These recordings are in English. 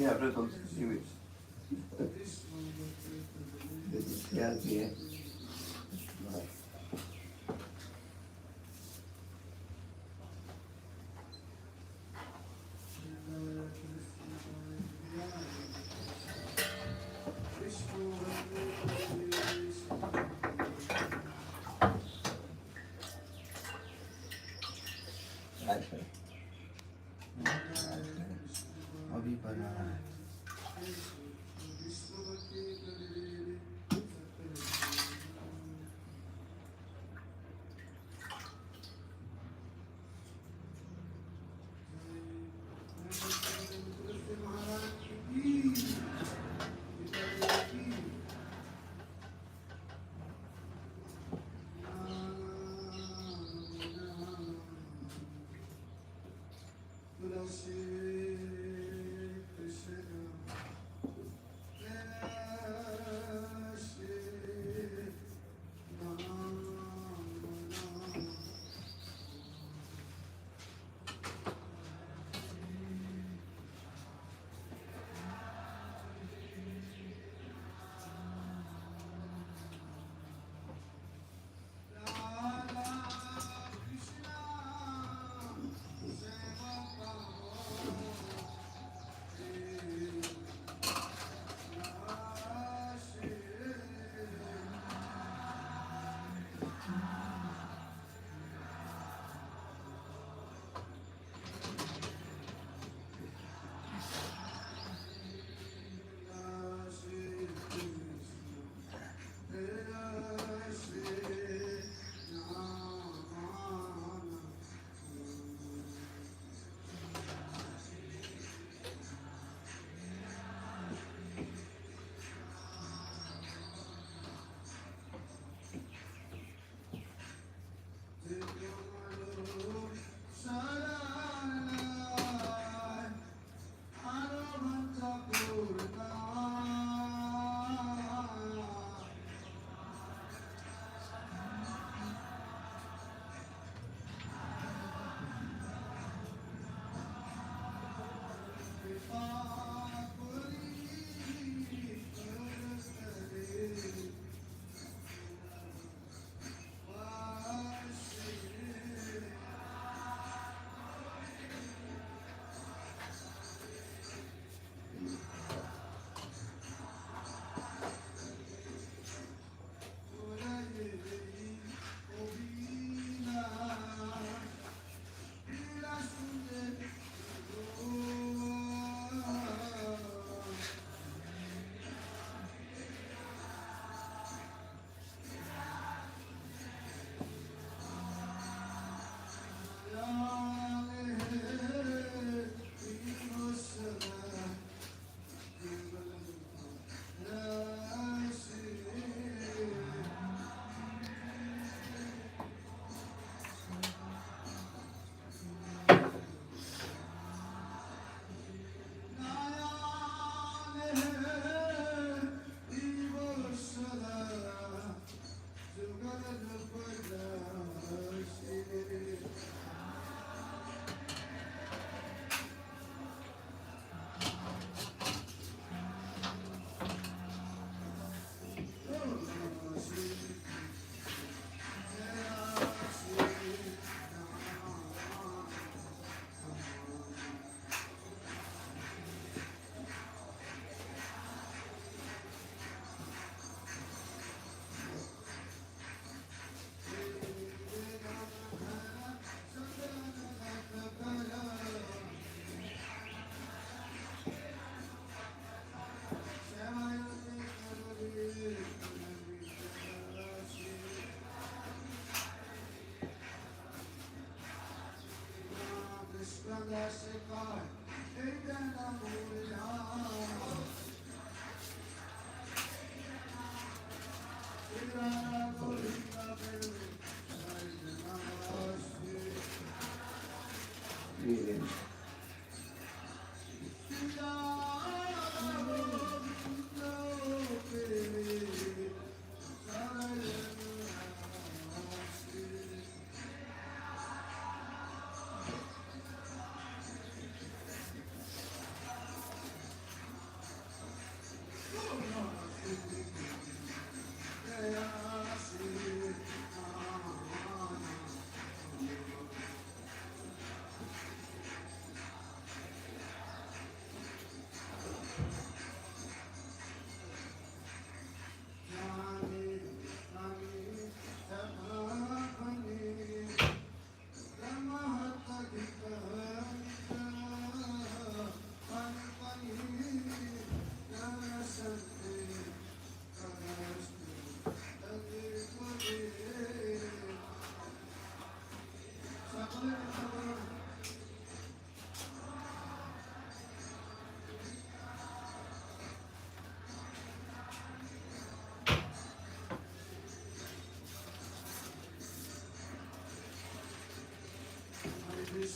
Yatra to see which yeah. अभी बना है अभी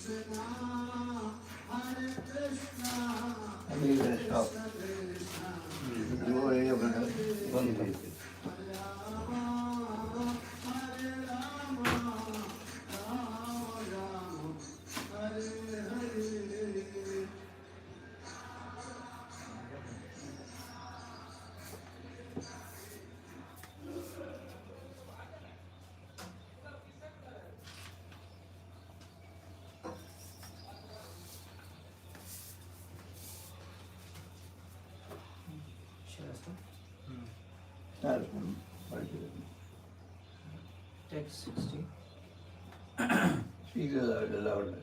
stop. वो ये बंद कर. Text 60. Speak louder.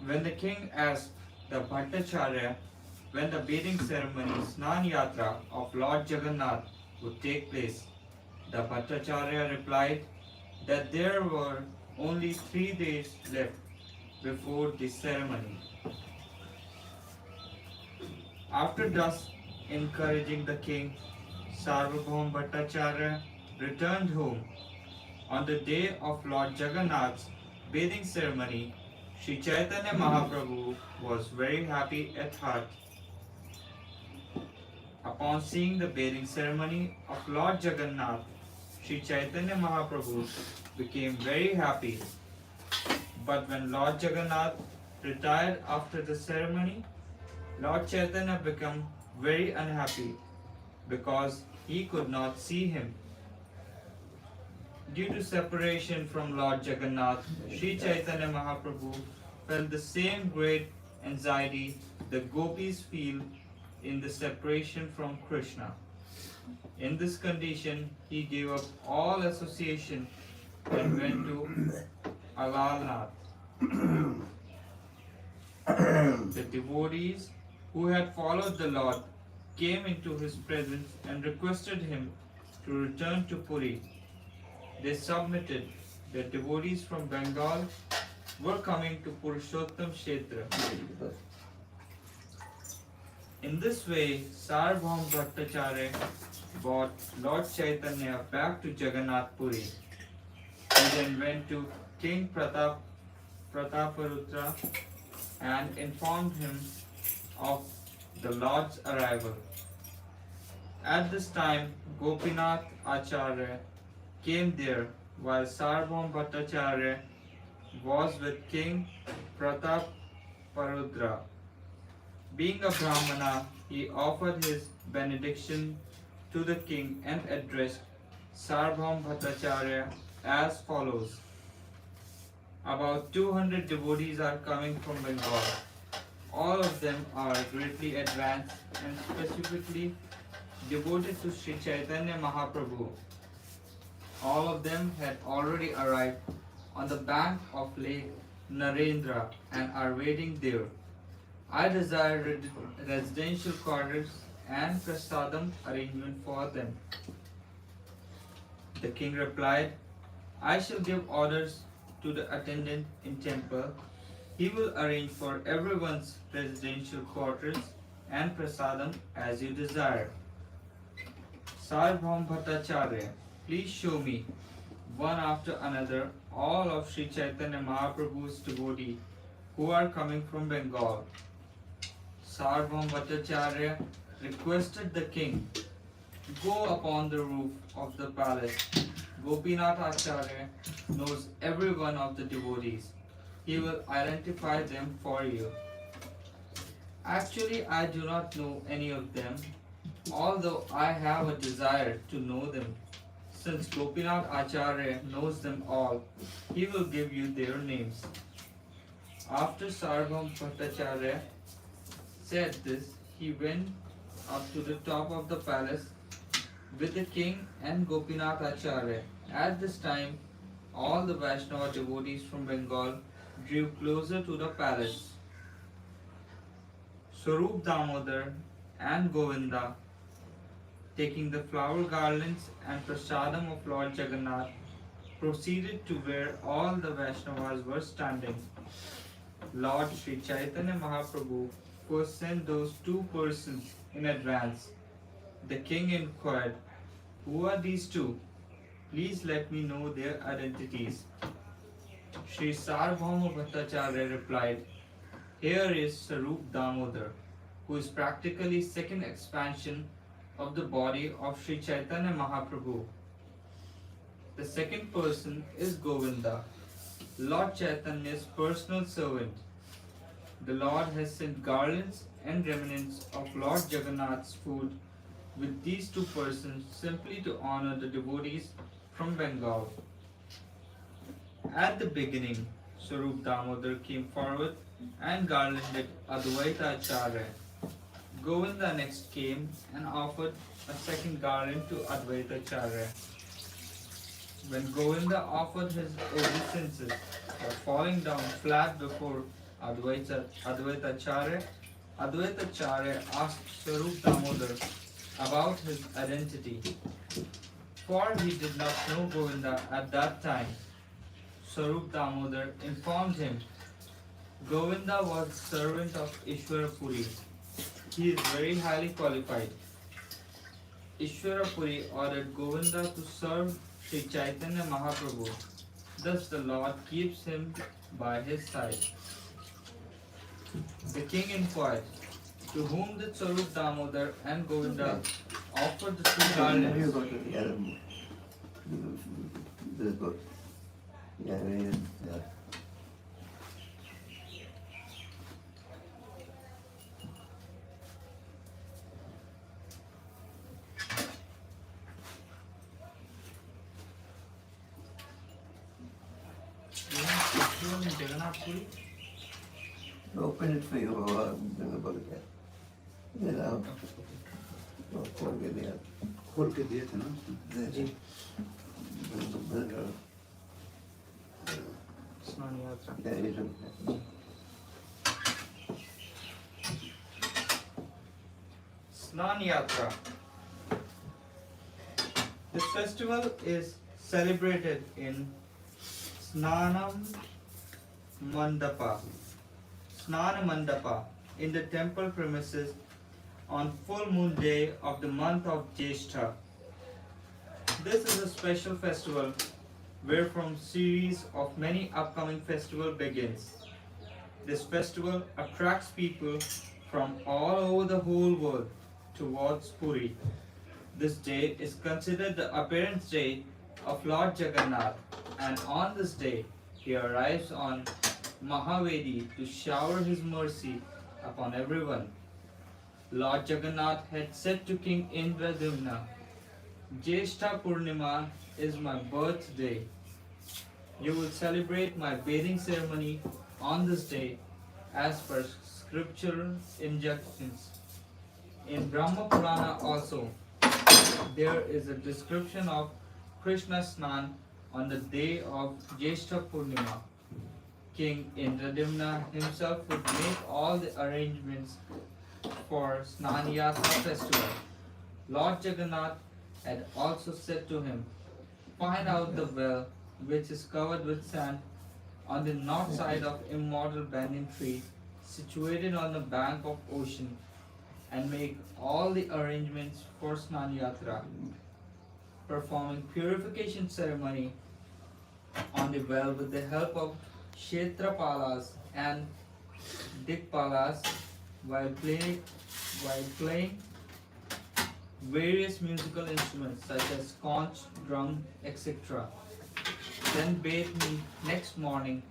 When the king asked the Bhattacharya when the bathing ceremony Snan Yatra of Lord Jagannath would take place, the Bhattacharya replied that there were only 3 days left before the ceremony. After thus encouraging the king, Sarvabhaum Bhattacharya returned home. On the day of Lord Jagannath's bathing ceremony, Sri Chaitanya Mahaprabhu was very happy at heart. Upon seeing the bathing ceremony of Lord Jagannath, Sri Chaitanya Mahaprabhu became very happy. But when Lord Jagannath retired after the ceremony, Lord Chaitanya became very unhappy because he could not see him. Due to separation from Lord Jagannath, Sri Chaitanya Mahaprabhu felt the same great anxiety the gopis feel in the separation from Krishna. In this condition, he gave up all association and went to Alalnath. The devotees who had followed the Lord came into his presence and requested him to return to Puri. They submitted that devotees from Bengal were coming to Purushottam Kshetra. In this way, Sarvabhaum Bhattacharya brought Lord Chaitanya back to Jagannath Puri. He then went to King Prataparudra and informed him of the Lord's arrival. At this time, Gopinath Acharya came there while Sarvabhaum Bhattacharya was with King Prataparudra. Being a Brahmana, he offered his benediction to the king and addressed Sarvabhaum Bhattacharya as follows. About 200 devotees are coming from Bengal. All of them are greatly advanced and specifically devoted to Sri Chaitanya Mahaprabhu. All of them had already arrived on the bank of Lake Narendra and are waiting there. I desire residential quarters and prasadam arrangement for them. The king replied, I shall give orders to the attendant in temple. He will arrange for everyone's residential quarters and prasadam as you desire. Sarvabhaum Bhattacharya, please show me, one after another, all of Sri Chaitanya Mahaprabhu's devotees who are coming from Bengal. Sarvabhaum Bhattacharya requested the king, go upon the roof of the palace. Gopinath Acharya knows every one of the devotees. He will identify them for you. Actually, I do not know any of them, although I have a desire to know them. Since Gopinath Acharya knows them all, he will give you their names. After Sarvabhaum Bhattacharya said this, he went up to the top of the palace with the king and Gopinath Acharya. At this time, all the Vaishnava devotees from Bengal drew closer to the palace. Swarup Damodar and Govinda, taking the flower garlands and prasadam of Lord Jagannath, proceeded to where all the Vaishnavas were standing. Lord Sri Chaitanya Mahaprabhu first sent those two persons in advance. The king inquired, who are these two? Please let me know their identities. Sri Sarvabhauma Bhattacharya replied, "Here is Sarup Damodar, who is practically second expansion of the body of Sri Chaitanya Mahaprabhu. The second person is Govinda, Lord Chaitanya's personal servant. The Lord has sent garlands and remnants of Lord Jagannath's food with these two persons simply to honor the devotees from Bengal." At the beginning, Sarup Damodar came forward and garlanded Advaita Acharya. Govinda next came and offered a second garland to Advaita Acharya. When Govinda offered his obeisances by falling down flat before Advaita Acharya, Advaita Acharya asked Sarup Damodar about his identity, for he did not know Govinda at that time. Sarup Damodar informed him Govinda was the servant of Ishwara Puri. He is very highly qualified. Ishwara Puri ordered Govinda to serve Sri Chaitanya Mahaprabhu. Thus the Lord keeps him by his side. The king inquired, to whom did Sarup Damodar and Govinda offer the two You garlands? go to the other this book. Yeah, yeah. Jagannath Puri? Open it for you, bring the book there. You know, खोल के दिया खोल के दिए थे ना जी Snan Yatra. Snan Yatra. This festival is celebrated in Snana Mandapa in the temple premises on full moon day of the month of Jyeshtha. This is a special festival where from series of many upcoming festival begins. This festival attracts people from all over the whole world towards Puri. This day is considered the appearance day of Lord Jagannath, and on this day he arrives on Mahavedi to shower his mercy upon everyone. Lord Jagannath had said to King Indradumna, "Jyeshtha Purnima is my birthday. You will celebrate my bathing ceremony on this day as per scriptural injunctions." In Brahma Purana also, there is a description of Krishna Snan on the day of Jyeshtha Purnima. King Indradumna himself would make all the arrangements for Snan Yatra festival. Lord Jagannath had also said to him, "Find out the well which is covered with sand on the north side of immortal banyan tree situated on the bank of ocean, and make all the arrangements for Snan Yatra, performing purification ceremony on the well with the help of Kshetrapalas and Dikpalas while playing various musical instruments such as conch, drum, etc. Then bathe me next morning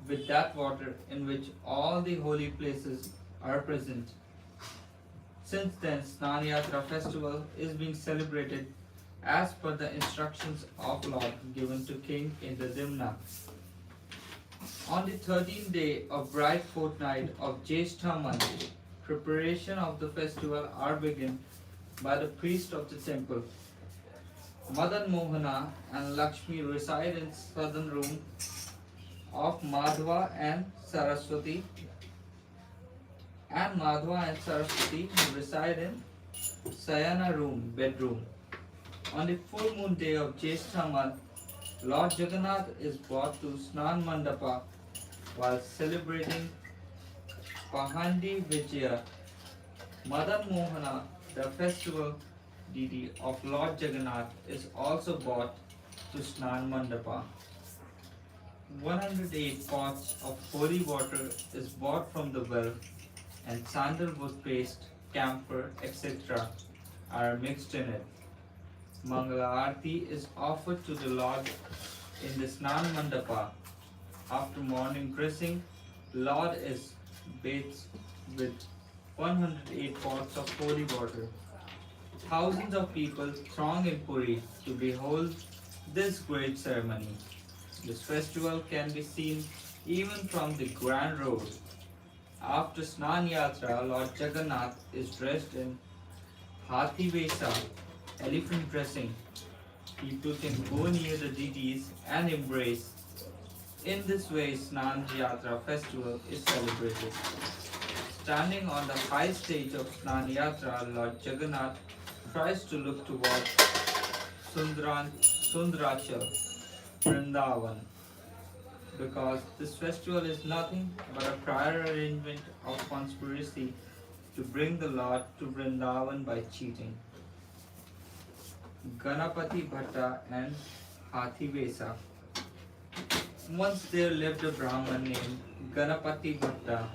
with that water in which all the holy places are present." Since then, Snan Yatra festival is being celebrated as per the instructions of Lord given to King Indradumna. On the 13th day of bright fortnight of Jyeshtha month, preparation of the festival are begun by the priest of the temple. Madan Mohana and Lakshmi reside in southern room of Madhva and Saraswati, and Madhva and Saraswati reside in Sayana room, bedroom. On the full moon day of Jyeshtha month, Lord Jagannath is brought to Snan Mandapa while celebrating Pahandi Vijaya. Madan Mohana, the festival deity of Lord Jagannath, is also brought to Snan Mandapa. 108 pots of holy water is bought from the well, and sandalwood paste, camphor, etc. are mixed in it. Mangala Aarti is offered to the Lord in the Snan Mandapa. After morning dressing, Lord is bathed with 108 pots of holy water. Thousands of people throng in Puri to behold this great ceremony. This festival can be seen even from the Grand Road. After Snan Yatra, Lord Jagannath is dressed in Hathi Vesa, elephant dressing. People can go near the deities and embrace. In this way, Snan Yatra festival is celebrated. Standing on the high stage of Snan Yatra, Lord Jagannath tries to look towards Sundarachal, Vrindavan, because this festival is nothing but a prior arrangement of conspiracy to bring the Lord to Vrindavan by cheating. Ganapati Bhatta and Hathi Vesa. Once there lived a Brahman named Ganapati Bhatta.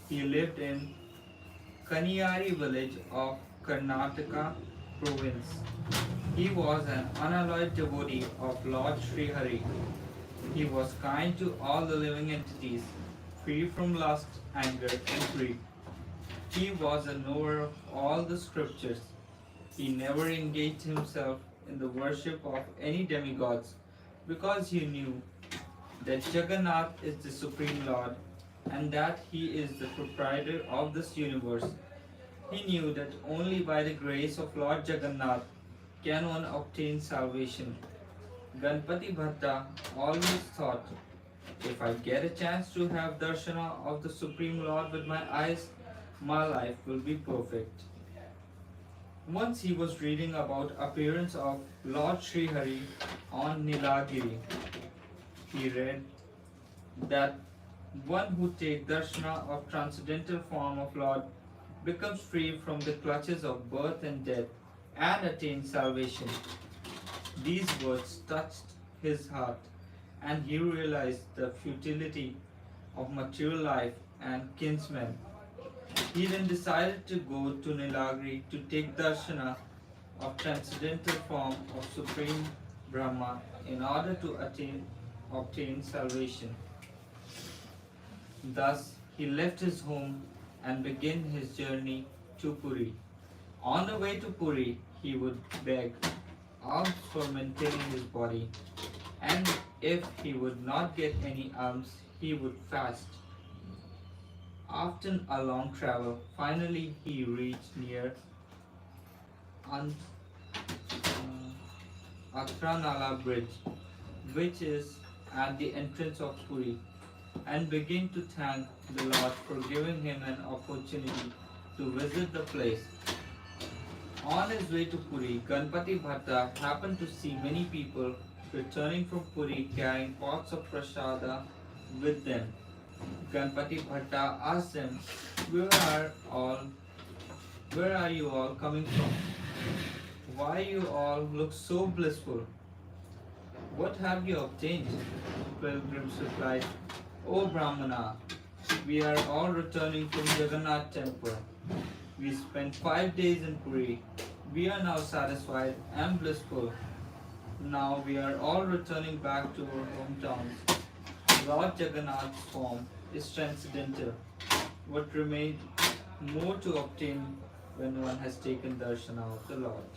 He lived in Kaniyari village of Karnataka province. He was an unalloyed devotee of Lord Sri Hari. He was kind to all the living entities, free from lust, anger, and greed. He was a knower of all the scriptures. He never engaged himself in the worship of any demigods because he knew that Jagannath is the Supreme Lord and that he is the proprietor of this universe. He knew that only by the grace of Lord Jagannath can one obtain salvation. Ganpati Bhatta always thought, if I get a chance to have darshana of the Supreme Lord with my eyes, my life will be perfect. Once he was reading about appearance of Lord Sri Hari on Nilagiri. He read that one who takes darshana of transcendental form of Lord becomes free from the clutches of birth and death and attains salvation. These words touched his heart and he realized the futility of material life and kinsmen. He then decided to go to Nilagiri to take darshana of transcendental form of Supreme Brahma in order to obtain salvation. Thus, he left his home and began his journey to Puri. On the way to Puri, he would beg alms for maintaining his body, and if he would not get any alms, he would fast. After a long travel, finally he reached near Atranala bridge, which is at the entrance of Puri, and began to thank the Lord for giving him an opportunity to visit the place. On his way to Puri, Ganpati Bhatta happened to see many people returning from Puri carrying pots of prasada with them. Ganpati Bhatta asked them, Where are you all coming from? Why you all look so blissful? What have you obtained? Pilgrims replied, O Brahmana, we are all returning from Jagannath temple. We spent 5 days in Puri. We are now satisfied and blissful. Now we are all returning back to our hometowns. Lord Jagannath's form is transcendental. What remains more to obtain when one has taken darshana of the Lord?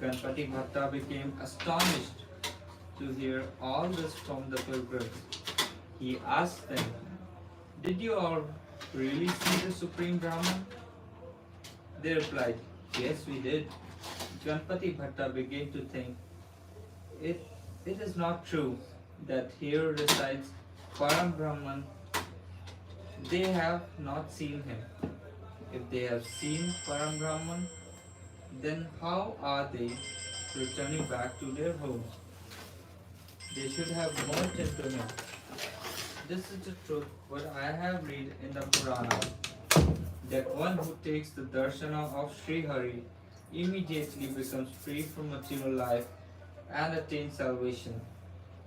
Ganpati Bhatta became astonished to hear all this from the pilgrims. He asked them, Did you all really see the Supreme Brahman? They replied, Yes, we did. Ganpati Bhatta began to think, It is not true that here resides Param Brahman. They have not seen him. If they have seen Param Brahman, then how are they returning back to their homes? They should have merged into him. This is the truth, what I have read in the Purana, that one who takes the darshana of Sri Hari immediately becomes free from material life and attains salvation.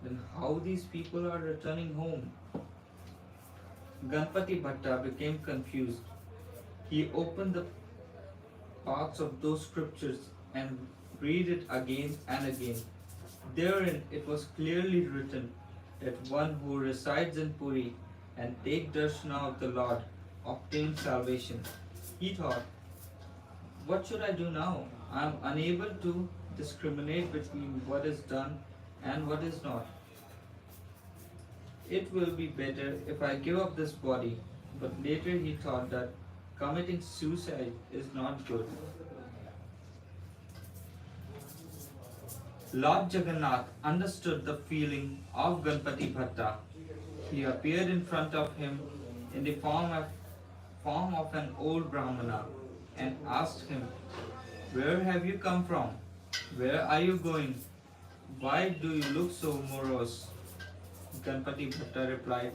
then how these people are returning home? Ganpati Bhatta became confused. He opened the parts of those scriptures and read it again and again. Therein it was clearly written that one who resides in Puri and take darshana of the Lord obtains salvation. He thought, what should I do now? I am unable to discriminate between what is done and what is not. It will be better if I give up this body. But later he thought that committing suicide is not good. Lord Jagannath understood the feeling of Ganpati Bhatta. He appeared in front of him in the form of an old Brahmana and asked him, where have you come from? Where are you going? Why do you look so morose? Ganpati Bhatta replied,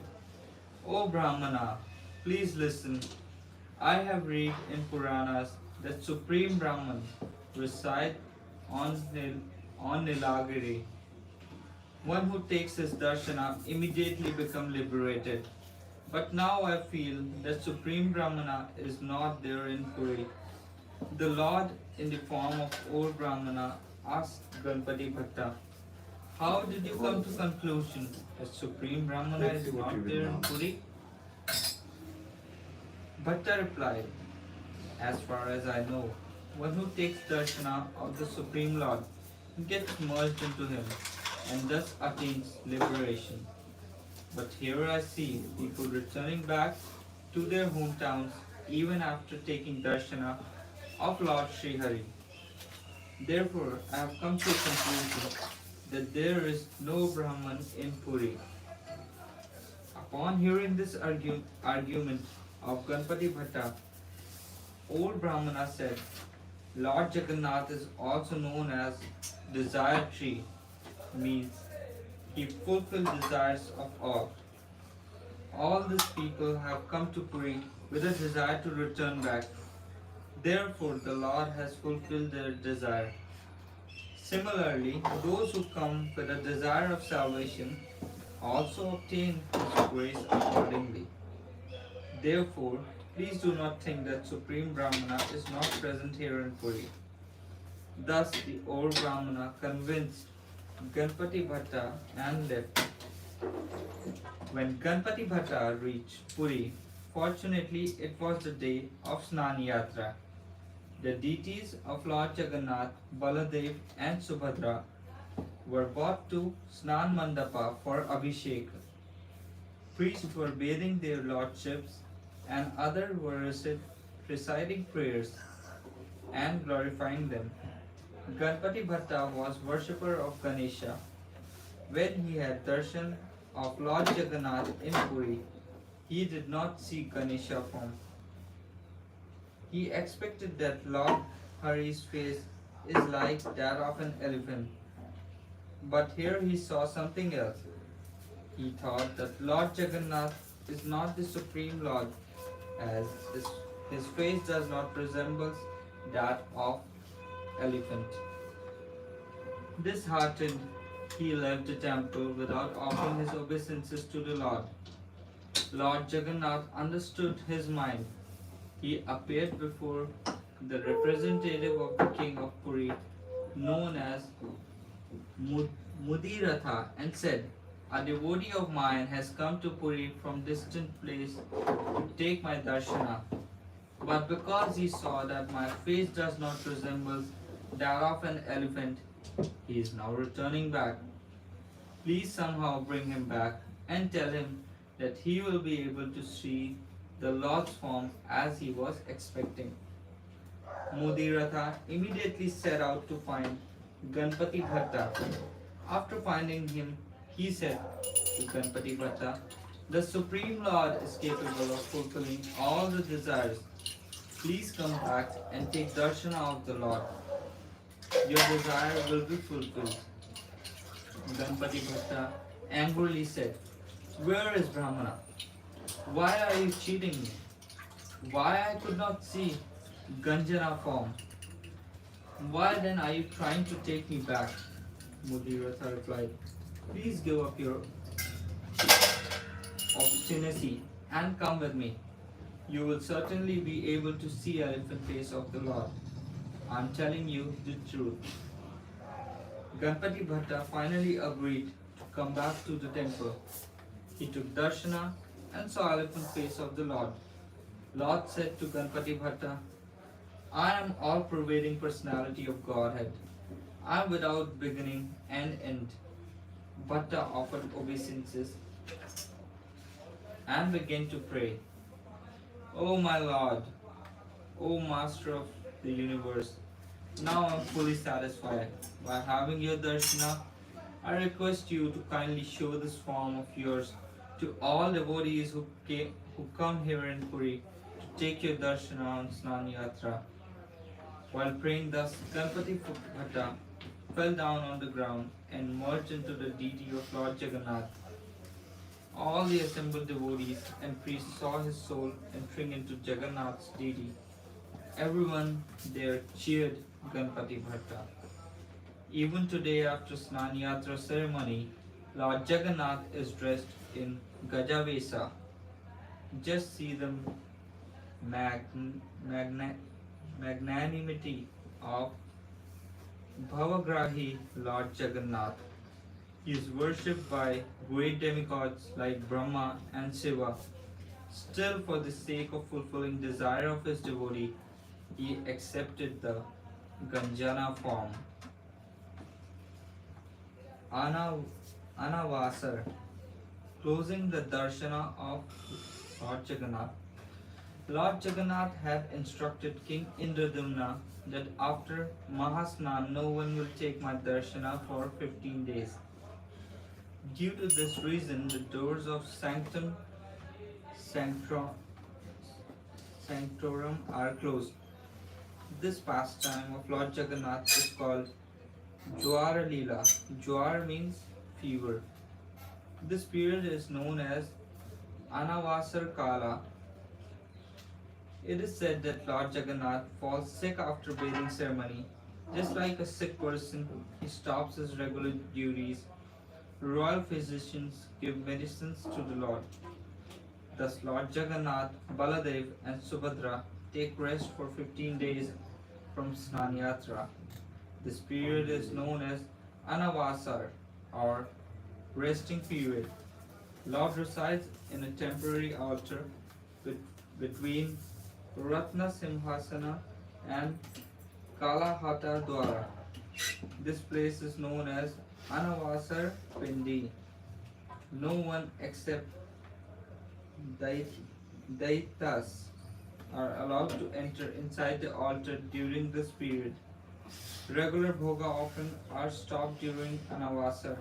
O Brahmana, please listen. I have read in Puranas that Supreme Brahman reside on Nilagiri. One who takes his darshana immediately become liberated. But now I feel that Supreme Brahmana is not there in Puri. The Lord, in the form of old Brahmana, asked Ganpati Bhatta, how did you come to conclusion that Supreme Brahmana is not there in Puri? Bhatta replied, as far as I know, one who takes darshana of the Supreme Lord gets merged into him and thus attains liberation. But here I see people returning back to their hometowns even after taking darshana of Lord Sri Hari. Therefore, I have come to a conclusion that there is no Brahman in Puri. Upon hearing this argument of Ganpati Bhatta, old Brahmana said, Lord Jagannath is also known as Desire Tree, means he fulfilled desires of all. All these people have come to Puri with a desire to return back. Therefore, the Lord has fulfilled their desire. Similarly, those who come with a desire of salvation also obtain His grace accordingly. Therefore, please do not think that Supreme Brahmana is not present here in Puri. Thus, the old Brahmana convinced Ganpati Bhatta and left. When Ganpati Bhatta reached Puri, fortunately it was the day of Snan Yatra. The deities of Lord Jagannath, Baladev and Subhadra were brought to Snan Mandapa for Abhishek. Priests were bathing their lordships and others were reciting prayers and glorifying them. Ganpati Bhatta was worshipper of Ganesha. When he had darshan of Lord Jagannath in Puri, he did not see Ganesha form. He expected that Lord Hari's face is like that of an elephant. But here he saw something else. He thought that Lord Jagannath is not the Supreme Lord, as his face does not resemble that of elephant. Disheartened, he left the temple without offering his obeisances to the Lord. Lord Jagannath understood his mind. He appeared before the representative of the king of Puri, known as Mudiratha, and said, a devotee of mine has come to Puri from distant place to take my darshana. But because he saw that my face does not resemble that of an elephant, he is now returning back. Please somehow bring him back and tell him that he will be able to see the Lord's form as he was expecting. Mudiratha immediately set out to find Ganpati Bhatta. After finding him, he said to Ganpati Bhatta, the Supreme Lord is capable of fulfilling all the desires. Please come back and take darshana of the Lord. Your desire will be fulfilled. Ganpati Bhatta angrily said, where is Brahmana? Why are you cheating me? Why I could not see Ganjana form? Why then are you trying to take me back? Mudiratha replied, Please give up your obstinacy and come with me. You will certainly be able to see elephant face of the Lord. I'm telling you the truth. Ganpati Bhatta finally agreed to come back to the temple. He took darshana and saw elephant face of the Lord. Lord said to Ganpati Bhatta, I am all pervading personality of Godhead. I am without beginning and end. Bhatta offered obeisances and began to pray. O my Lord, O Master of the universe, now I am fully satisfied. By having your darshana, I request you to kindly show this form of yours to all devotees who come here in Puri to take your darshana on Snan Yatra. While praying thus, Ganpati Bhatta fell down on the ground and merged into the deity of Lord Jagannath. All the assembled devotees and priests saw his soul entering into Jagannath's deity. Everyone there cheered Ganpati Bhatta. Even today, after Snan Yatra ceremony, Lord Jagannath is dressed in Gajavesa. Just see the magnanimity of Bhavagrahi Lord Jagannath. He is worshipped by great demigods like Brahma and Shiva. Still, for the sake of fulfilling desire of his devotee, he accepted the Ganjana form. Anavasar, closing the darshana of Lord Jagannath. Lord Jagannath had instructed King Indradumna that after Mahasnan no one will take my darshana for 15 days. Due to this reason, the doors of Sanctorum are closed. This pastime of Lord Jagannath is called Jwara Leela. Jwar means fever. This period is known as Anavasar Kala. It is said that Lord Jagannath falls sick after bathing ceremony. Just like a sick person, he stops his regular duties. Royal physicians give medicines to the Lord. Thus Lord Jagannath, Baladev and Subhadra take rest for 15 days from Snan Yatra. This period is known as Anavasar or resting period. Lord resides in a temporary altar between Ratna Simhasana and Kalahata Dwara. This place is known as Anavasar Pindi. No one except Daitas are allowed to enter inside the altar during this period. Regular bhoga often are stopped during Anavasar.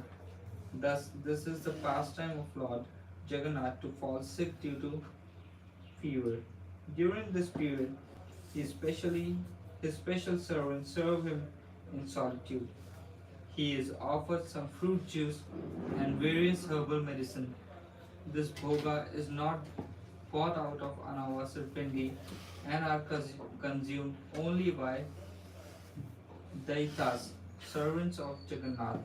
Thus, this is the pastime of Lord Jagannath to fall sick due to fever. During this period, his special servants serve him in solitude. He is offered some fruit juice and various herbal medicine. This bhoga is not bought out of Anavasar Pindi and are consumed only by Daitas, servants of Jagannath,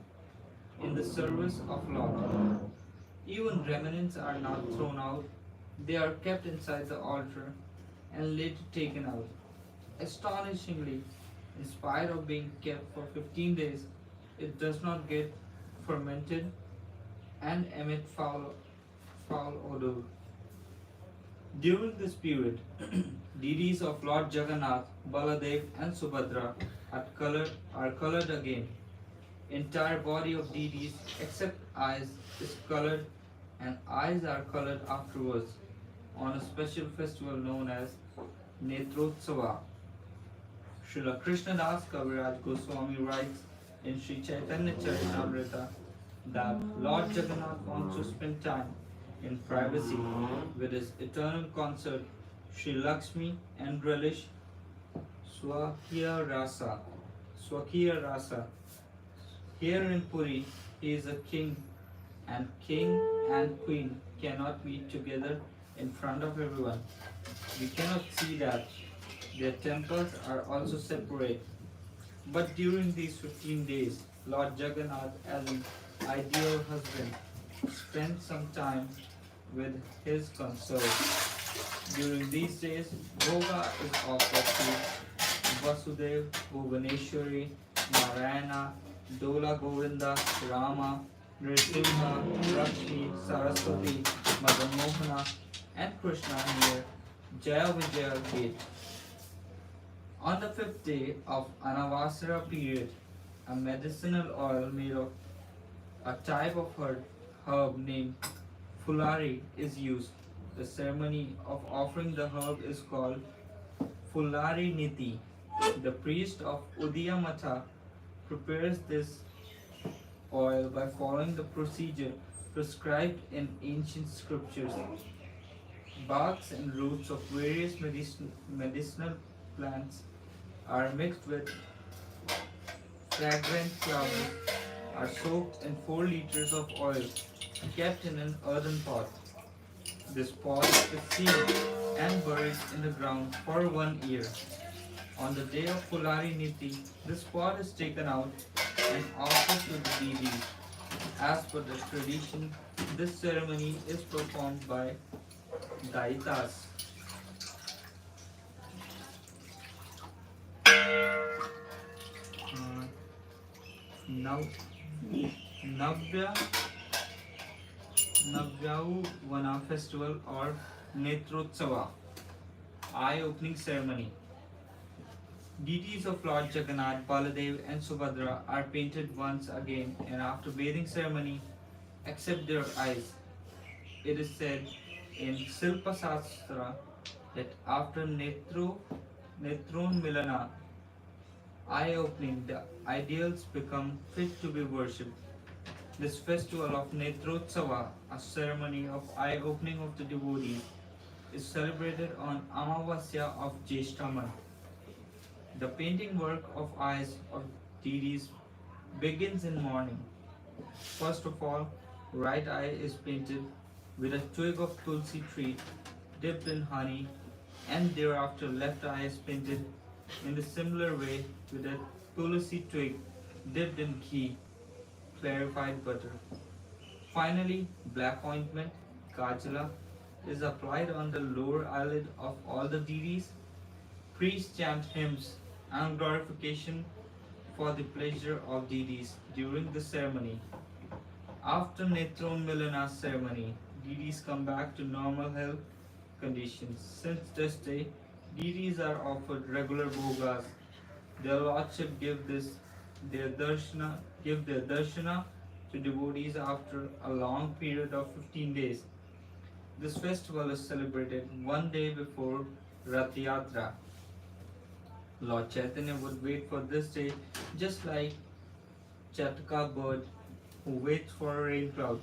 in the service of Lord. Even remnants are not thrown out, they are kept inside the altar and later taken out. Astonishingly, in spite of being kept for 15 days, it does not get fermented and emit foul odor. During this period, deities of Lord Jagannath, Baladev and Subhadra are colored again. Entire body of deities except eyes is colored and eyes are colored afterwards on a special festival known as Netrotsava. Srila Krishnadas Kaviraj Goswami writes in Sri Chaitanya Charitamrita that Lord Jagannath wants to spend time in privacy with his eternal consort Sri Lakshmi and relish Swakiya Rasa. Here in Puri, he is a king and queen cannot meet together in front of everyone. We cannot see that. Their temples are also separate. But during these 15 days, Lord Jagannath, as in ideal husband spends some time with his consort. During these days, Bhoga is offered to Vasudev, Bhuvaneshwari, Narayana, Dola Govinda, Rama, Nrsimha, Lakshmi, Saraswati, Madan Mohana, and Krishna near Jaya Vijaya Gate. On the fifth day of Anavasara period, a medicinal oil made of a type of herb named Fulari is used. The ceremony of offering the herb is called Fulari Niti. The priest of Udiyamatha prepares this oil by following the procedure prescribed in ancient scriptures. Barks and roots of various medicinal plants are mixed with fragrant flowers, are soaked in 4 liters of oil, kept in an earthen pot. This pot is sealed and buried in the ground for 1 year. On the day of Fulari Niti, this pot is taken out and offered to the deities. As per the tradition, this ceremony is performed by Daitas. Now, Navya Vana festival or Netrotsava, eye-opening ceremony. Deities of Lord Jagannath, Baladev and Subhadra are painted once again and after bathing ceremony, except their eyes. It is said in Silpa Sastra that after Netron Milana, eye opening, the ideals become fit to be worshipped. This festival of Netrotsava, a ceremony of eye opening of the devotees, is celebrated on Amavasya of Jeshta month. The painting work of eyes of deities begins in morning. First of all, right eye is painted with a twig of tulsi tree dipped in honey, and thereafter left eye is painted in the similar way with a tulsi twig dipped in ghee, clarified butter. Finally, black ointment, kajala, is applied on the lower eyelid of all the deities. Priests chant hymns and glorification for the pleasure of deities during the ceremony. After Netron Milana ceremony, deities come back to normal health conditions. Since this day, deities are offered regular bhogas. Their lordship give their darshana to devotees after a long period of 15 days. This festival is celebrated one day before Rath Yatra. Lord Chaitanya would wait for this day just like Chatka bird who waits for a rain cloud.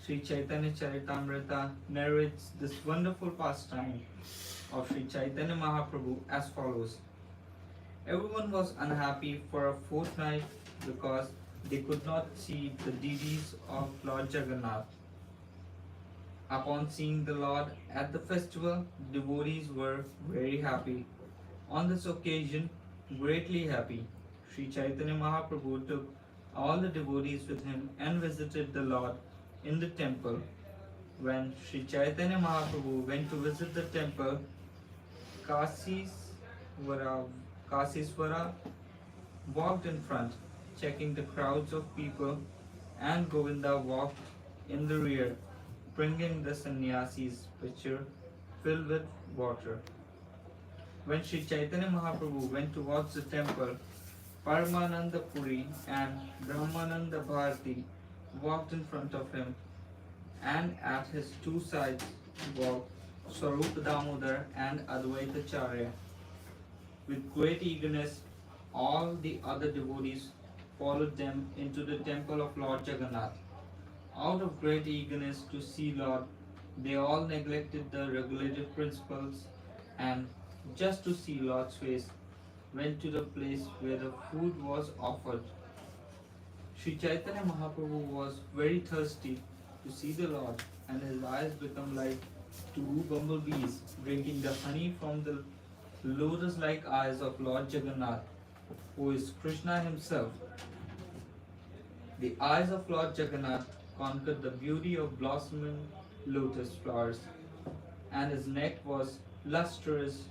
Sri Chaitanya Charitamrita narrates this wonderful pastime of Sri Chaitanya Mahaprabhu as follows. Everyone was unhappy for a fortnight because they could not see the deities of Lord Jagannath. Upon seeing the Lord at the festival, devotees were very happy. On this occasion, greatly happy, Sri Chaitanya Mahaprabhu took all the devotees with him and visited the Lord in the temple. When Sri Chaitanya Mahaprabhu went to visit the temple, Kasiswara walked in front, checking the crowds of people, and Govinda walked in the rear, bringing the sannyasi's pitcher filled with water. When Sri Chaitanya Mahaprabhu went towards the temple, Paramananda Puri and Brahmananda Bharati walked in front of him, and at his two sides walked Swarup Damodar and Advaita Charya. With great eagerness, all the other devotees followed them into the temple of Lord Jagannath. Out of great eagerness to see Lord, they all neglected the regulative principles and, just to see Lord's face, went to the place where the food was offered. Sri Chaitanya Mahaprabhu was very thirsty to see the Lord, and his eyes became like two bumblebees drinking the honey from the lotus-like eyes of Lord Jagannath, who is Krishna himself. The eyes of Lord Jagannath conquered the beauty of blossoming lotus flowers, and his neck was lustrous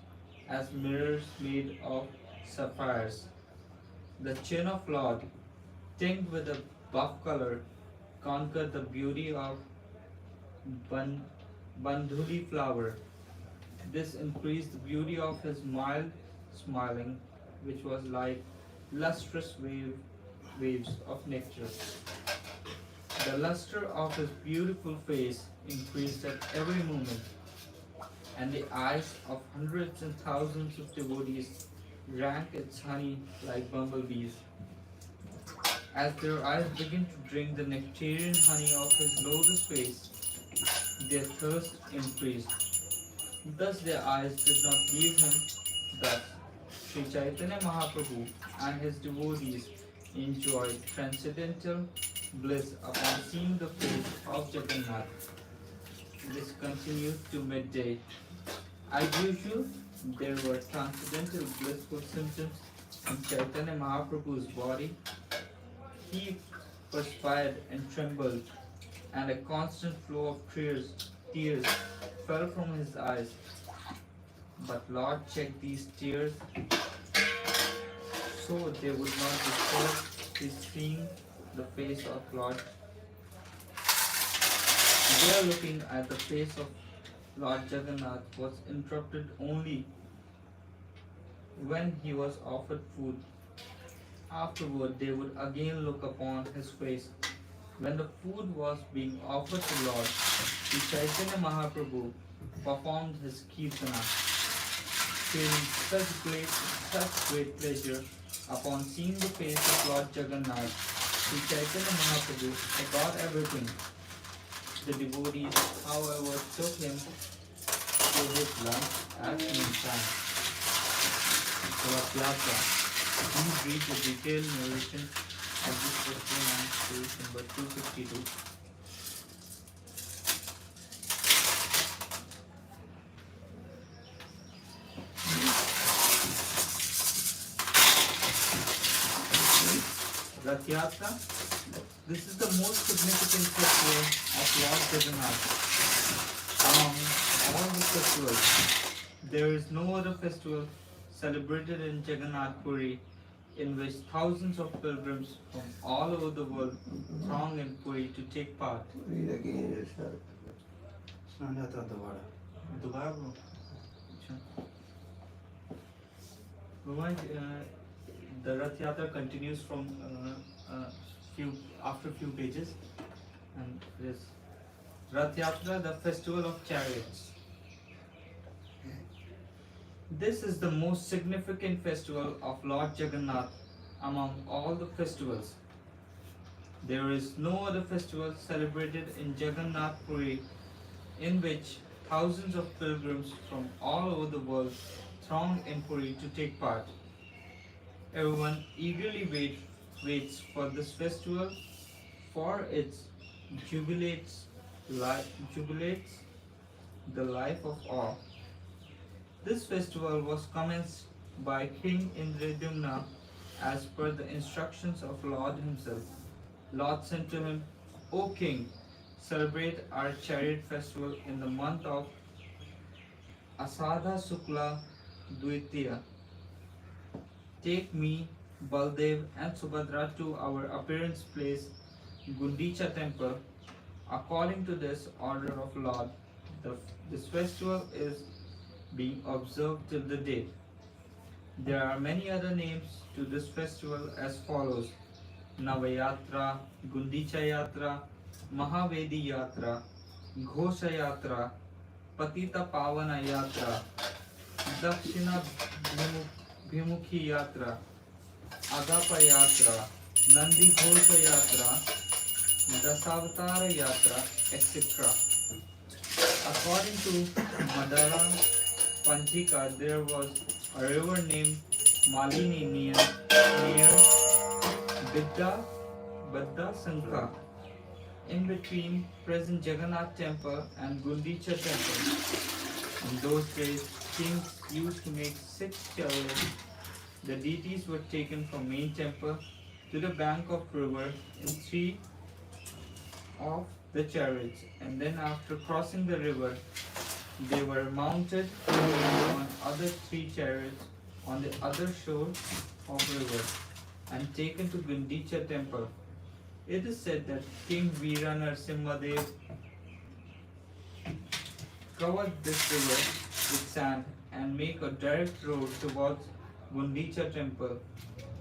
as mirrors made of sapphires. The chin of Lord, tinged with a buff color, conquered the beauty of ban- bandhuli flower. This increased the beauty of his mild smiling, which was like lustrous waves of nectar. The luster of his beautiful face increased at every moment, and the eyes of hundreds and thousands of devotees drank its honey like bumblebees. As their eyes began to drink the nectarian honey of his lotus face, their thirst increased. Thus their eyes did not leave him. Thus, Sri Chaitanya Mahaprabhu and his devotees enjoyed transcendental bliss upon seeing the face of Jagannath. This continued to midday. As usual, there were transcendental blissful symptoms in Chaitanya Mahaprabhu's body. He perspired and trembled, and a constant flow of tears fell from his eyes. But Lord checked these tears so they would not disturb his seeing the face of Lord. Their looking at the face of Lord Jagannath was interrupted only when he was offered food. Afterward, they would again look upon his face. When the food was being offered to Lord, Sri Chaitanya Mahaprabhu performed his kirtana, feeling such great pleasure upon seeing the face of Lord Jagannath. Sri Chaitanya Mahaprabhu forgot everything. The devotees, however, took him to his lunch at noontime. Yatra. Please read the detailed narration of this festival on page number 252. Rath Yatra. This is the most significant festival of Lord Jagannath. Among all the festivals, there is no other festival celebrated in Jagannath Puri in which thousands of pilgrims from all over the world throng in Puri to take part. Read again yourself. दोबारा बोलो। अच्छा। Bhagwan, the Rath Yatra continues from after few pages, and this Rath Yatra, the festival of chariots. This is the most significant festival of Lord Jagannath among all the festivals. There is no other festival celebrated in Jagannath Puri in which thousands of pilgrims from all over the world throng in Puri to take part. Everyone eagerly waits for this festival, for it jubilates the life of all. This festival was commenced by King Indradyumna as per the instructions of Lord himself. Lord said to him, O King, celebrate our chariot festival in the month of Asadha Sukla Dvitiya. Take me, Baldev and Subhadra to our appearance place, Gundicha temple. According to this order of Lord, this festival is being observed till the date. There are many other names to this festival as follows: Navayatra, Gundicha Yatra, Mahavedi Yatra, Ghosha Yatra, Patita Pavana Yatra, Dakshina Bhimukhi Yatra, Agapa Yatra, Nandi Ghosha Yatra, Dasavatara Yatra, etc. According to Madara Panchika, there was a river named Malini near Bidda Sankha, in between present Jagannath temple and Gundicha temple. In those days, kings used to make 6 chariots. The deities were taken from main temple to the bank of river in three of the chariots, and then after crossing the river, they were mounted on other three chariots on the other shore of river and taken to Gundicha temple. It is said that King Veera Narasimhadev covered this river with sand and make a direct road towards Gundicha temple.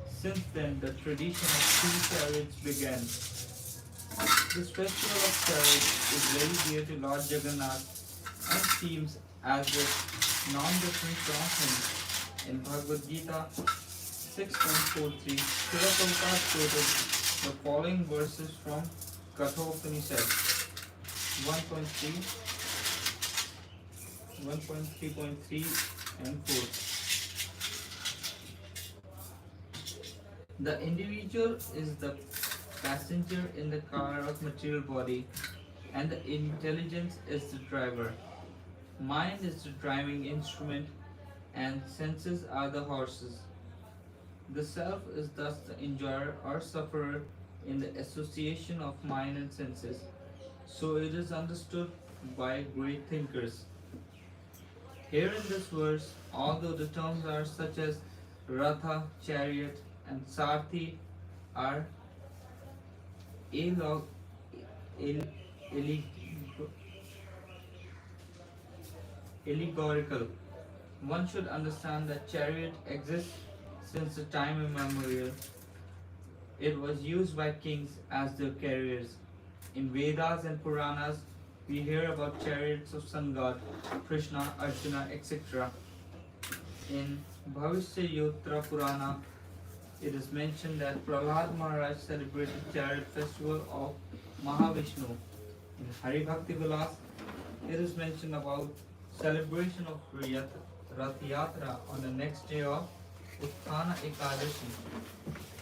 Since then, the tradition of three chariots began. This festival of chariots is very dear to Lord Jagannath and seems as if non-different from him. In Bhagavad Gita 6.43, Srila Prabhupada quoted the following verses from Kathopanishad 1.3, 1.3.3 and 4. The individual is the passenger in the car of material body, and the intelligence is the driver. Mind is the driving instrument, and senses are the horses. The self is thus the enjoyer or sufferer in the association of mind and senses. So it is understood by great thinkers. Here in this verse, although the terms are such as Ratha, chariot, and Sarthi are alog- al- allegorical, one should understand that chariot exists since the time immemorial. It was used by kings as their carriers. In Vedas and Puranas, we hear about chariots of sun god, Krishna, Arjuna, etc. In Bhavishya Yatra Purana, it is mentioned that Prahlad Maharaj celebrated chariot festival of Mahavishnu. In Hari Bhakti Vilas, it is mentioned about celebration of Rath Yatra on the next day of Utthana Ekadashi.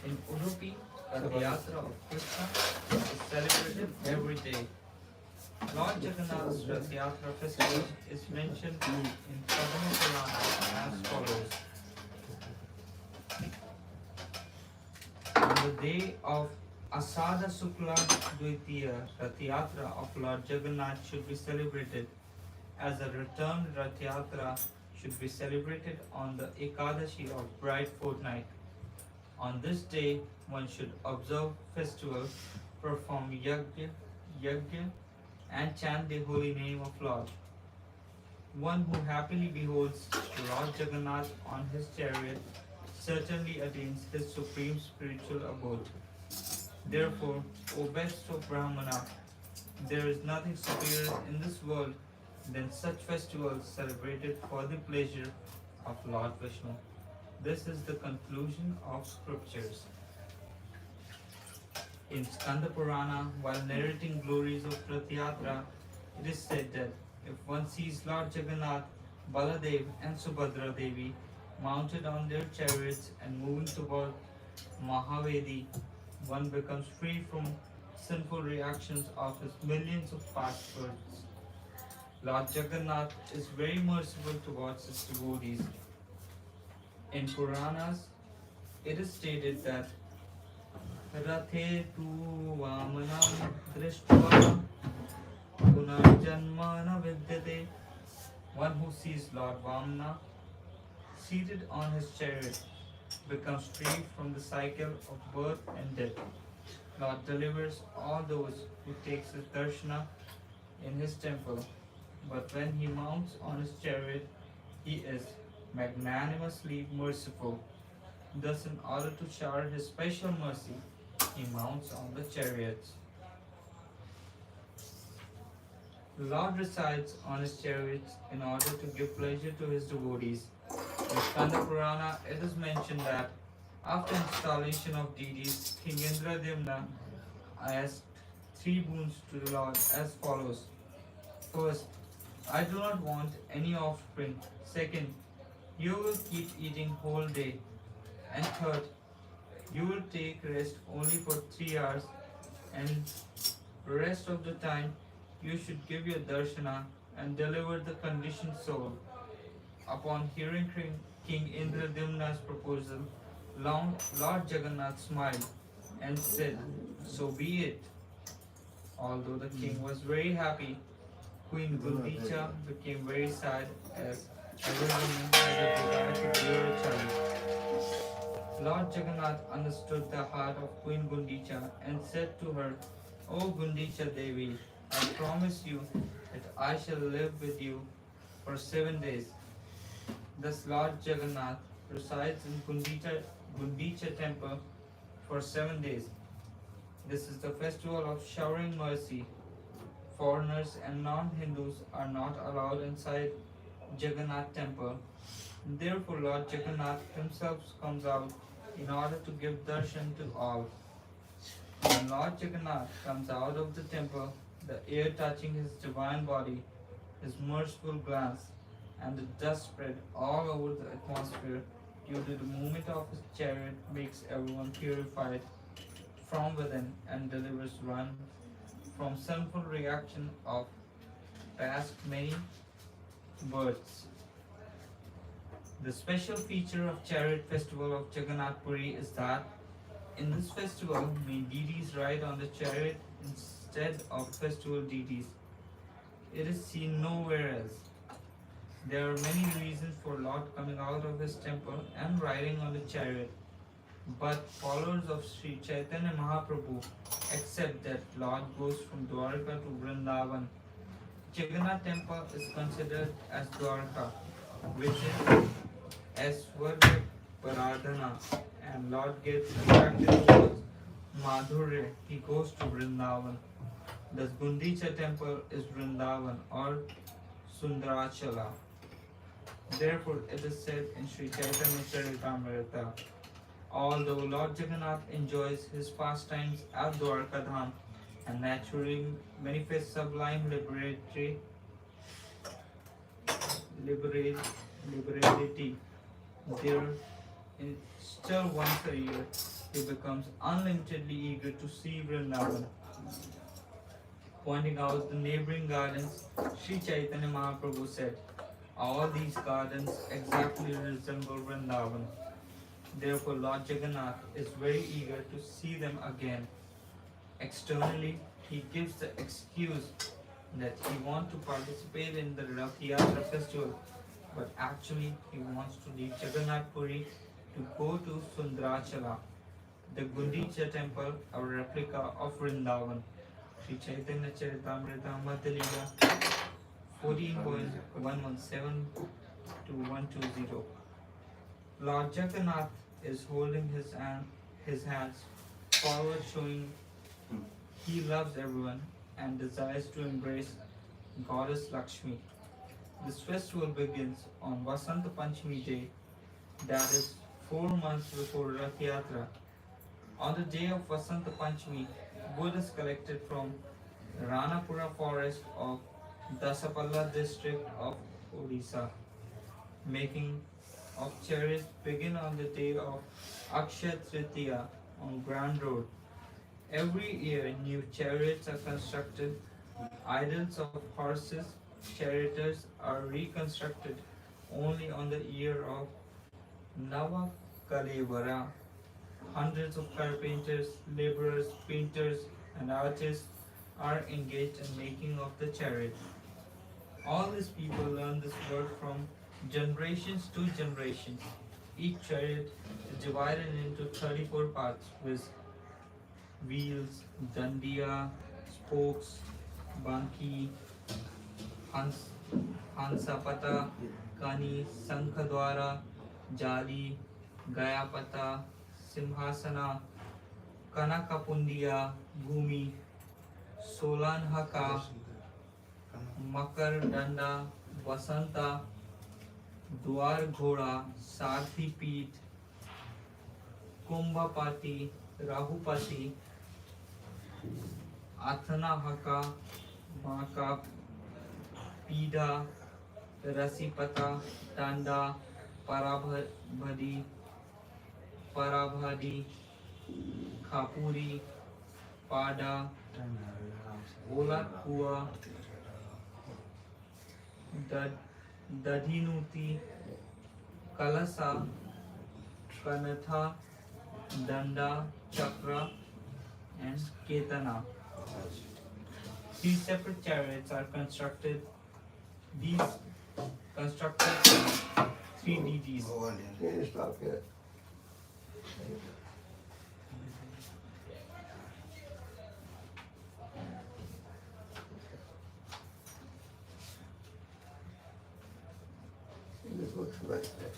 In Udupi, Rath Yatra of Krishna is celebrated every day. Lord Jagannath's Rath Yatra festival is mentioned in Padma Purana as follows. On the day of Asada Sukla Dvitiya, Rath Yatra of Lord Jagannath should be celebrated, as a returned Rath Yatra should be celebrated on the Ekadashi of bright fortnight. On this day, one should observe festival, perform yajna, and chant the holy name of Lord. One who happily beholds Lord Jagannath on his chariot certainly attains his supreme spiritual abode. Therefore, O best of Brahmana, there is nothing superior in this world than such festivals celebrated for the pleasure of Lord Vishnu. This is the conclusion of scriptures. In Skanda Purana, while narrating glories of Rath Yatra, it is said that if one sees Lord Jagannath, Baladev and Subhadra Devi mounted on their chariots and moving toward Mahavedi, one becomes free from sinful reactions of his millions of past births. Lord Jagannath is very merciful towards his devotees. In Puranas, it is stated that Rathe tu vamanam drishtva punarjanmana vidyate. One who sees Lord Vamana seated on his chariot becomes free from the cycle of birth and death. Lord delivers all those who takes his darshana in his temple. But when he mounts on his chariot, he is magnanimously merciful. Thus, in order to shower his special mercy, he mounts on the chariots. The Lord resides on his chariots in order to give pleasure to his devotees. In Skanda Purana, it is mentioned that after installation of deities, King Indradimna asked three boons to the Lord as follows. First, I do not want any offspring. Second, you will keep eating whole day. And third, you will take rest only for 3 hours, and rest of the time you should give your darshana and deliver the conditioned soul. Upon hearing King Indradimna's proposal, Lord Jagannath smiled and said, "So be it." Although the king was very happy, Queen Gundicha became very sad, as every woman has a desire to bear a child. Lord Jagannath understood the heart of Queen Gundicha and said to her, "O Gundicha Devi, I promise you that I shall live with you for 7 days." Thus Lord Jagannath resides in Gundicha temple for 7 days. This is the festival of showering mercy. Foreigners and non-Hindus are not allowed inside Jagannath temple. Therefore Lord Jagannath himself comes out in order to give darshan to all. When Lord Jagannath comes out of the temple, the air touching his divine body, his merciful glance, and the dust spread all over the atmosphere due to the movement of his chariot makes everyone purified from within and delivers one from sinful reaction of past many births. The special feature of chariot festival of Jagannath Puri is that in this festival may deities ride on the chariot instead of festival deities. It is seen nowhere else. There are many reasons for Lord coming out of his temple and riding on the chariot, but followers of Sri Chaitanya Mahaprabhu accept that Lord goes from Dwarka to Vrindavan. Jagannath temple is considered as Dwarka, which is Aswarga Paradhana, and Lord gets attracted towards Madhurya, he goes to Vrindavan. Thus Gundicha temple is Vrindavan or Sundarachala. Therefore it is said in Sri Chaitanya Charitamrita, although Lord Jagannath enjoys his pastimes at Dwarka Dham and naturally manifests sublime liberality, there still once a year he becomes unlimitedly eager to see Vrindavan. Pointing out the neighboring gardens, Sri Chaitanya Mahaprabhu said, "All these gardens exactly resemble Vrindavan." Therefore Lord Jagannath is very eager to see them again. Externally, he gives the excuse that he wants to participate in the Yatra festival, but actually he wants to leave Jagannath Puri to go to Sundarachala, the Gundicha temple, a replica of Vrindavan. Sri Chaitanya Charitamrita Madhya Leela 14.117 to 120. Lord Jagannath is holding his hands forward, showing he loves everyone and desires to embrace Goddess Lakshmi. This festival begins on Vasanta Panchami day, that is 4 months before Rath Yatra. On the day of Vasanta Panchami, wood is collected from Ranapura forest of Dasapalla district of Odisha. Making of chariots begin on the day of Akshaya Tritiya on Grand Road. Every year new chariots are constructed, idols of horses, charioteers are reconstructed only on the year of Nava Kalevara. Hundreds of carpenters, laborers, painters, and artists are engaged in making of the chariot. All these people learn this work from generations to generations. Each chariot is divided into 34 parts with wheels, dandiya, spokes, banki, hansapata, kani, sankhadwara, jali, gayapata, simhasana, kanakapundiya, bhumi, solanhaka, makar danda, vasanta, द्वार घोड़ा, सारथी पीठ, कुंभपाती, राहुपति, अथनाहका, माका, पीढ़ा, रसीपता, टांडा, पराभदी, खापुरी, पाडा, ओला कुआ, दधिनुति, कलसा, कनथा, दंडा, चक्र, and Ketana. Three separate chariots are constructed. These constructed three deities. Can you stop it? This looks like that.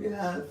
Yeah.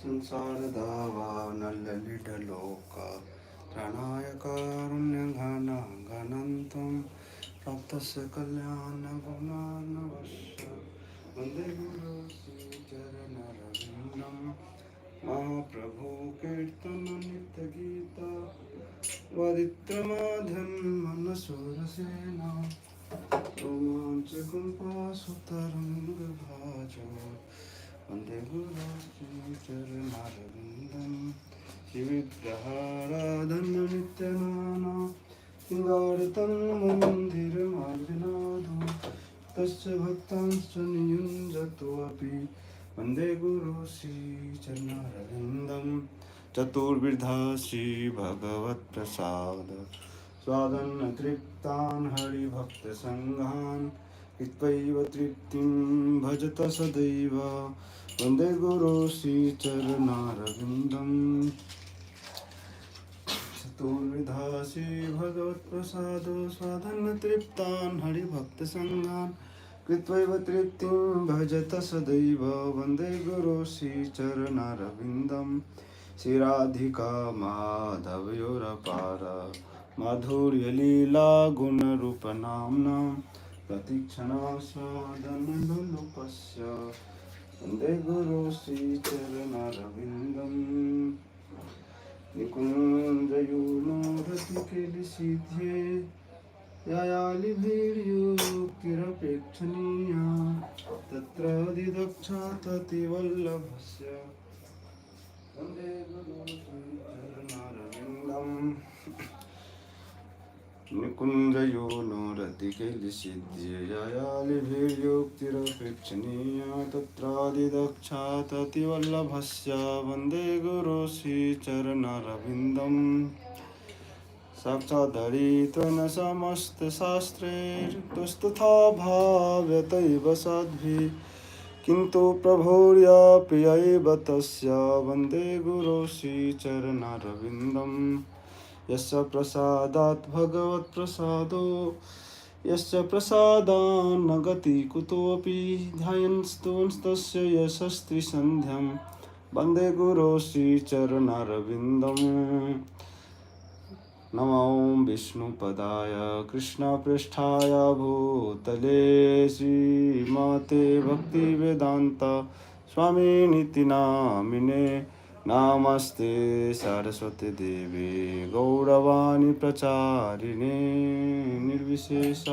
संसार दावा नललिडलोका त्रणाय कारुण्यघन घनन्तं प्राप्तस्य कल्याणगुणानवश्य वन्दे गुरो श्रीचरणरविन्दं महाप्रभु कीर्तन नित्यगीता वदित्रमाधं मनसुरसेन रोमाञ्चकुम्पासुतरङ्गभाजो वन्दे गुरो श्रीचरणरविन्दं श्रीविग्रहाराधननित्यनाना सिंगारतं मन्दिरमार्जनादो तस्य भक्तांश्च नियुञ्जतोऽपि वन्दे गुरो श्रीचरणरविन्दं चतुर्विधा श्रीभगवत्प्रसाद स्वादन्न तृप्तान् हरिभक्तसङ्घान् कृत्वैव तृप्तिं भजत सदैव वन्दे गुरो श्रीचरणारविन्दं चतुर्विधा श्रीभगवत्प्रसादो स्वादन्न तृप्तान् हरिभक्तसङ्घान् कृत्वैव तृप्तिं भजत सदैव वन्दे गुरो श्रीचरणारविन्दं श्रीराधिका माधवयोरपार माधुर्यलीला गुणरूपनाम्नां प्रतीक्षणास्वादनलोलुपस्य वन्दे गुरो श्रीचरणारविन्दं निकुञ्जयूनोरतिकेलिसिध्ये यायालिभिर्युक्तिरपेक्षणीया तत्र दिदक्षाततिवल्लभस्य वन्दे गुरो श्रीचरणारविन्दं निकुञ्जयोनोरतिकेलिसिद्ध्ययायालिभिर्युक्तिरपेक्षणीया तत्रादिदक्षाततिवल्लभस्य वन्दे गुरो श्रीचरणारविन्दं साक्षादरित्वेन समस्तशास्त्रैस्तुस्तथा भाव्यतैव साध्वी किन्तु प्रभोर्याप्यैव तस्य वन्दे गुरो श्रीचरणारविन्दं यस्य प्रसादात् भगवत्प्रसादो यस्य प्रसादान्न गति कुतोऽपि ध्यायन्स्तुस्तस्य यशस्त्रिसन्ध्यं वन्दे गुरो श्रीचरणारविन्दं नमो विष्णुपदाय कृष्णपृष्ठाय भूतले श्रीमते भक्तिवेदान्त स्वामिनिति नामिने नमस्ते सरस्वती देवी गौरवाणी प्रचारिणे निर्विशेष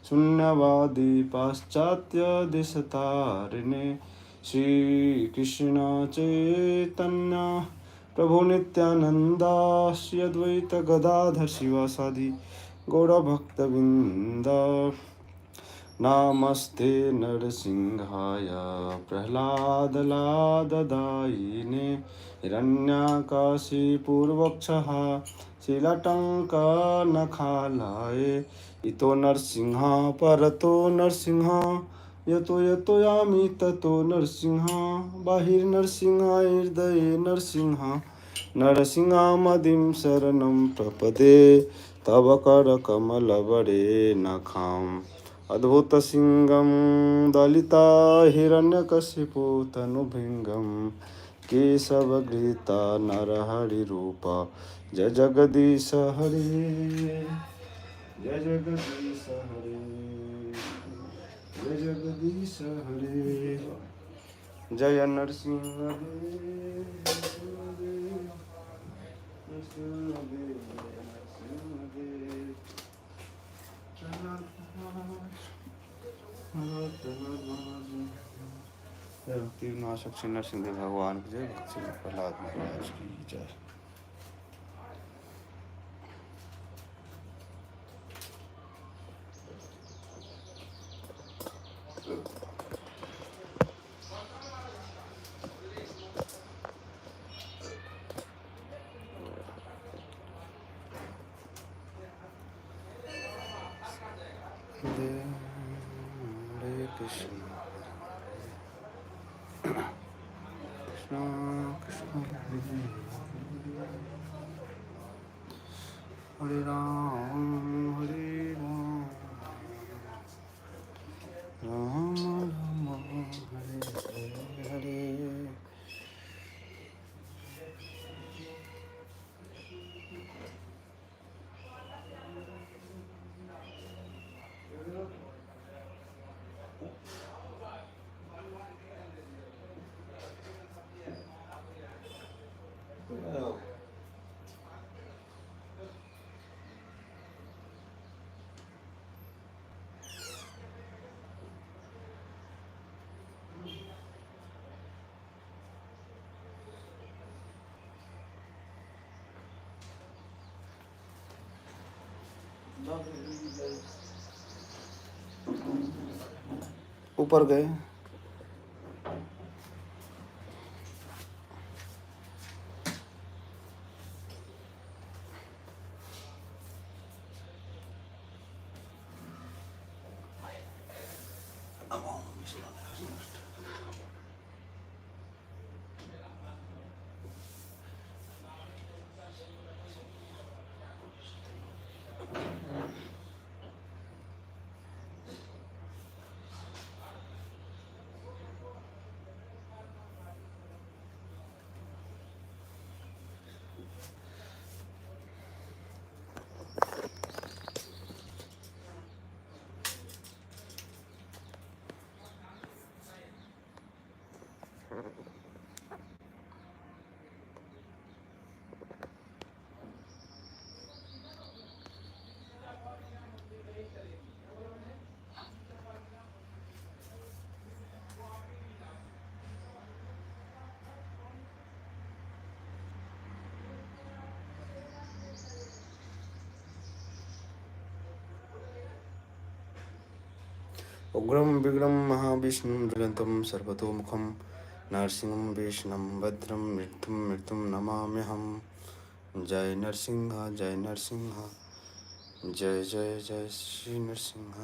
शून्यवादी पाश्चात्य देशतारिणे श्रीकृष्ण चैतन्य प्रभु नित्यानंद श्री अद्वैत गदाधर शिवासादि गौरभक्तवृंद नमस्ते नरसिंहाय प्रह्लादलाददायिने हिरण्यकाशिपूर्वक्षः शीलटङ्कनखालाय इतो नरसिंह परतो नरसिंह यतो यतो यामि ततो नरसिंह बाहिर्नरसिंह हृदये नरसिंह नरसिंहमदिं शरणं प्रपदे तव करकमलवरे नखाम् अद्भुतसिंहं दलिता हिरण्यकशिपुतनुभृङ्गं केशवगृहीता नरहरिरूप जय जगदीश हरे जय जगदीश हरे जय जगदीश हरे जय नरसिंह भक्ति नाशक श्री नरसिंह देव भगवान की जय। भक्ति प्रहलाद महाराज की जय। हरे कृष्ण कृष्ण कृष्ण हरे राम राम राम हरे ऊपर गए। उग्रं विग्रं महाविष्णुं ज्वलन्तं सर्वतोमुखं नरसिंहं भीषणं भद्रं मृत्युं मृत्युं नमाम्यहं। जय नरसिंह, जय नरसिंह, जय जय जय श्री नरसिंह।